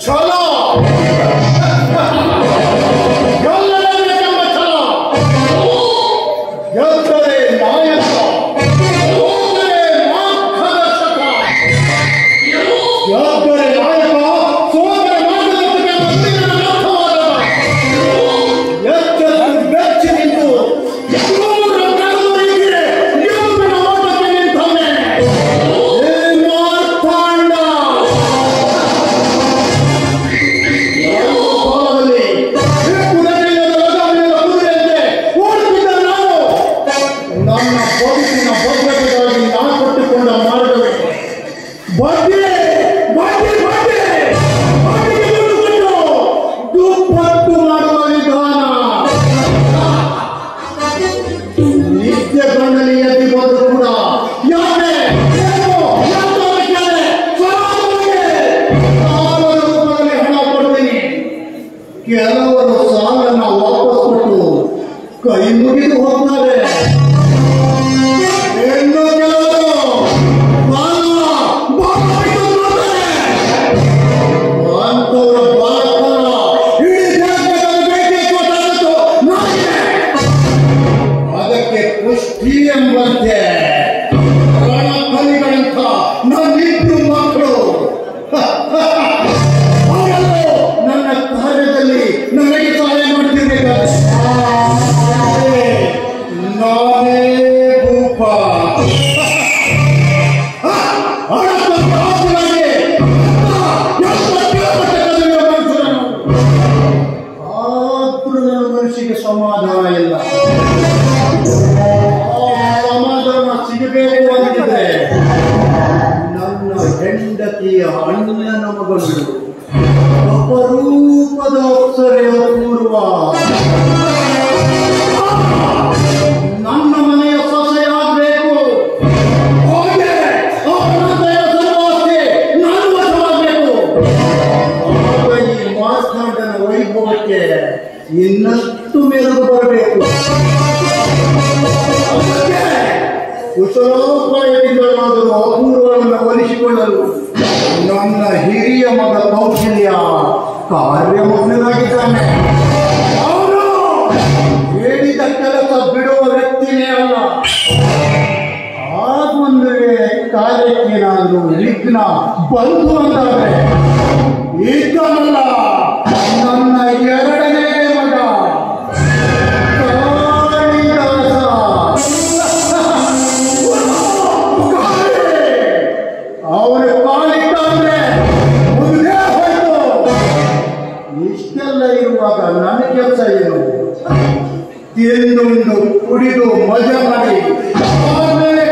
ಛಲ ಗೆಲ್ಲಲೇಬೇಕೆಂಬ ಛಲ. ಗೆದ್ದರೆ ನಾಯಕ, ಸೋತರೆ ಮಾರ್ಗದರ್ಶಕ. ಗೆದ್ದರೆ ನಾಯಕ, ಸೋತರೆ ಮಾರ್ಗದರ್ಶಕ ಎಂಬ ನುಡಿಗಳ ಅರ್ಥವಾದ ಎಚ್ಚೆತ್ತು ಬೆಚ್ಚಿ ನಿಂತು ದೂರ ಕರೆದೊಯ್ದಿರೆ ಗೆಲುವಿನ ಓಟಕ್ಕೆ ನಿಂತವನೇ ಹೇ ಮಾರ್ತಾಂಡ. ಕಾಲದಲ್ಲಿ ಕುದುರೆಯದ ಲಗಾಮಿನ ಕುದುರೆಯಂತೆ ಓಡುತ್ತಿದ್ದ ನಾನು ನನ್ನ ಬದುಕಿನ ಭದ್ರತೆಗಾಗಿ ನಾನು ಕೊಟ್ಟುಕೊಂಡ ಮಾರ್ಗವೇ ಬಡ್ಡಿ ಬಡ್ಡಿ ಬಡ್ಡಿ ಬಡ್ಡಿಗೆ ದುಡ್ಡು ಕೊಟ್ಟು ದುಪ್ಪಟ್ಟು ಮಾಡುವ ವಿಧಾನ. ನಿತ್ಯ ಗಂಡಲಿ ಎದ್ದು ಬಂದು ಕೂಡ ಯಾಕೆ ಏನು ಯಾಕೆ ಸಮಾಜಕ್ಕೆ ಸಾಲದ ರೂಪದಲ್ಲಿ ಹಣ ಕೊಡ್ತೀನಿ. ಕೆಲವರು ಸಾಲನ್ನ ವಾಪಸ್ ಕೊಟ್ಟು ಕೈ ಮುಗಿದು ಹೋಗ್ತಾರೆ. ಇನ್ನು ಕೆಲವರು ಅಂತವರ ಬಾಲಕರ ಇಡೀ ಜಗತ್ತಲ್ಲಿ ಭೇಟಿ ಕೊಟ್ಟದ್ದು ನಾನೇ. ಅದಕ್ಕೆ ಪುಷ್ಟಿ ಎಂಬಂತೆ ರಣಕಲಿಗಳಂಥ ನನ್ನಿಬ್ರು ಮಕ್ಕಳು ಅವರೆಲ್ಲರೂ ನನ್ನ ಕಾರ್ಯದಲ್ಲಿ ನನಗೆ ಸಹಾಯ ಮಾಡ್ತಿರ್ಬೇಕಾದ್ರೆ ನಾನೇ ಭೂಪ. ಆದ್ರೂ ನನ್ನ ಮನಸ್ಸಿಗೆ ಸಮಾಧಾನ ಇಲ್ಲ. ಸಮಾಧಾನ ಸಿಗಬೇಕು ಅಂತಿದ್ರೆ ನನ್ನ ಹೆಂಡತಿಯ ಅಣ್ಣನ ಮಗಳು ಅಪರೂಪದ ಅಪ್ಸರೆ ಅಪೂರ್ವ ನನ್ನ ಮನೆಯ ಸೊಸೆಯಾಗಬೇಕು. ಹಾಗೆ ಅವನಂತೆಯ ಸರ್ವಾಸ್ತಿ ನಾನು ವಶವಾಗಬೇಕು. ಆಗ ಈ ಮಾರ್ತಾಂಡನ ವೈಭವಕ್ಕೆ ಇನ್ನಷ್ಟು ಮೆರುಗು ಬರಬೇಕು. ಕುಶಲೋಪಾಯದಿಂದಲಾದರೂ ಅಪೂರ್ವವನ್ನು ಒಲಿಸಿಕೊಳ್ಳಲು ನನ್ನ ಹಿರಿಯ ಮಗ ಕೌಶಲ್ಯ ಕಾರ್ಯಮಗ್ನನಾಗಿದ್ದಾನೆ. ಅವನು ಹೇಳಿದ ಕೆಲಸ ಬಿಡುವ ವ್ಯಕ್ತಿನೇ ಅಲ್ಲ. ಆಗೊಂದು ಕಾರ್ಯಕ್ಕೇನಾದರೂ ವಿಘ್ನ ಬಂತು ಅಂತಾದ್ರೆ ಈತನಲ್ಲ, ನನ್ನ ಎರಡನೇ ಮಗ ಅವನು ಕಾಲಿಟ್ಟಂದ್ರೆ ಮುಂದೆ ಹೋಯ್ತು. ಇಷ್ಟೆಲ್ಲ ಇರುವಾಗ ನನ್ನ ಕೆಲಸ ಏನು? ತಿಂದುಂಡು ಕುಡಿದು ಮಜಾ ಮಾಡಿ ಆಮೇಲೆ